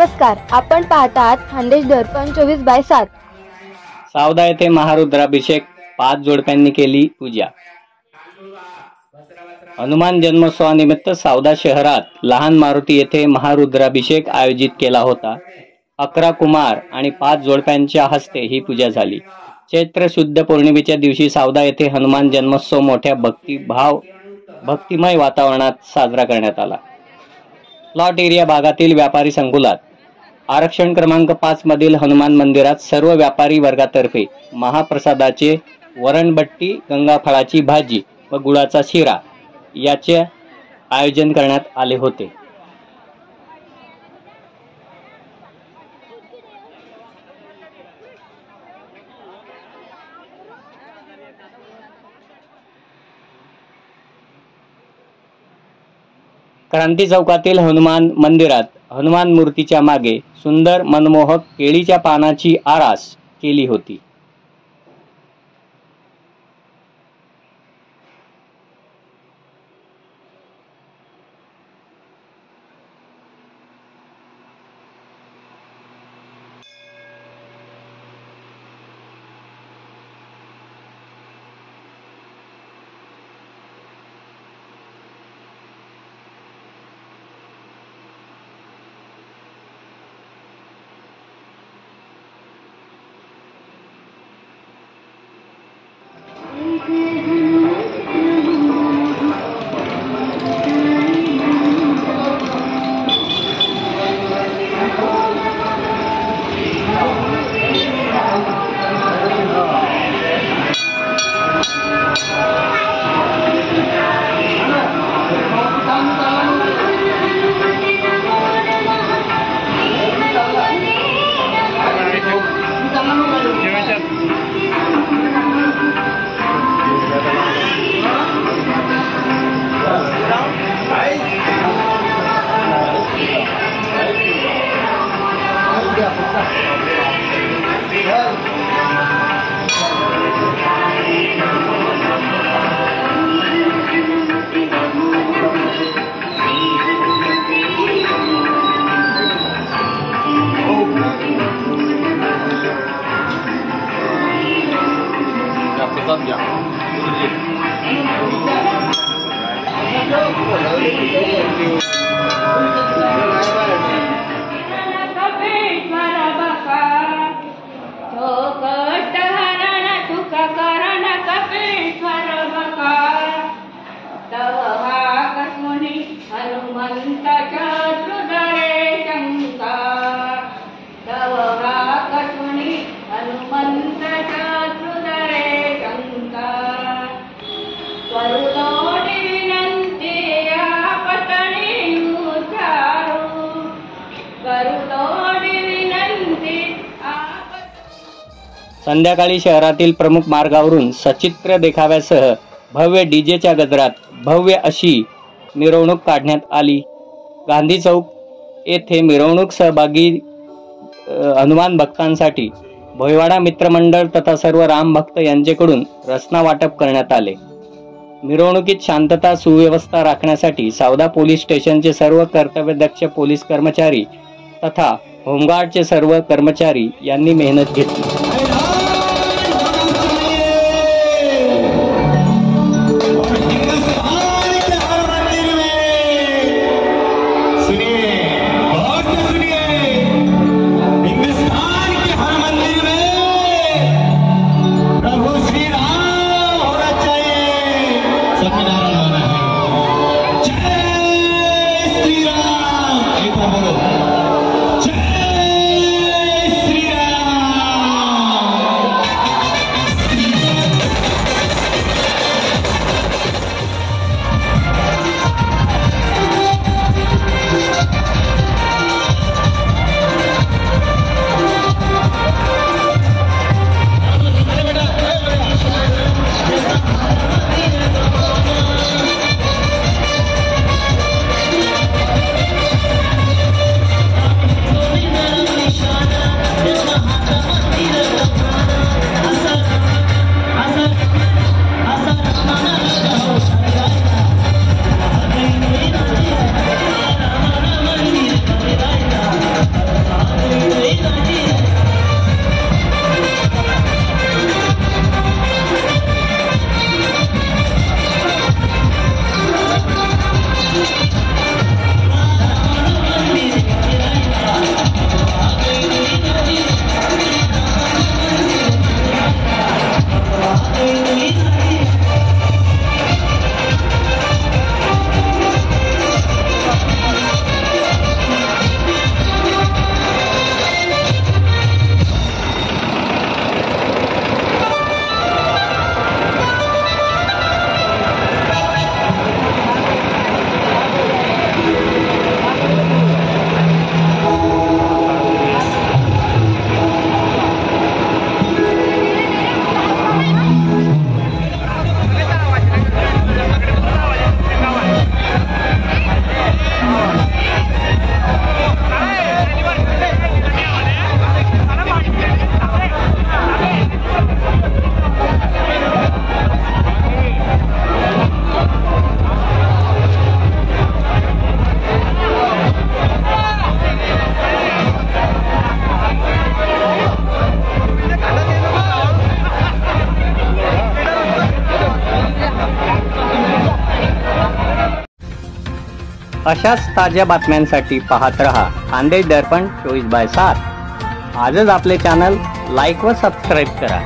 नमस्कार, आपण पाहतात खानदेश दर्पण 24/7. सावदा येथे महारुद्राभिषेक 5 जोडप्यांनी केली पूजा. हनुमान जन्मोत्सवानिमित्त सावदा शहरात लहान मारुती येथे महारुद्राभिषेक आयोजित केला होता. 11 कुमार आणि 5 जोडप्यांच्या हस्ते ही पूजा झाली. चैत्र शुद्ध पौर्णिमेच्या दिवशी सावदा येथे हनुमान जन्मोत्सव मोठ्या भक्तिमय वातावरणात साजरा करण्यात आला. प्लॉट एरिया भागातील व्यापारी संकुलात आरक्षण क्रमांक 5 मधील हनुमान मंदिरात सर्व व्यापारी वर्गातर्फे महाप्रसादाचे वरणबट्टी, गंगाफळाची भाजी व गुळाचा शिरा याचे आयोजन करण्यात आले होते. क्रांती चौकातील हनुमान मंदिरात हनुमान मूर्तीच्या मागे सुंदर मनमोहक केळीच्या पानाची आरास केली होती. संध्याकाळी शहरातील प्रमुख मार्गावरून सचित्र देखाव्यासह भव्य डीजेच्या गजरात भव्य अशी मिरवणूक काढण्यात आली. गांधी चौक येथे मिरवणूक सहभागी हनुमान भक्तांसाठी भोयवाडा मित्रमंडळ तथा सर्व राम भक्त यांच्याकडून रसना वाटप करण्यात आले. मिरवणुकीत शांतता सुव्यवस्था राखण्यासाठी सावदा पोलीस स्टेशनचे सर्व कर्तव्यदक्ष पोलीस कर्मचारी तथा होमगार्डचे सर्व कर्मचारी यांनी मेहनत घेतली. अशाच ताज्या बातम्यांसाठी पाहत रहा खानदेश दर्पण 24/7. आजच आपले चॅनल लाईक व सबस्क्राईब करा.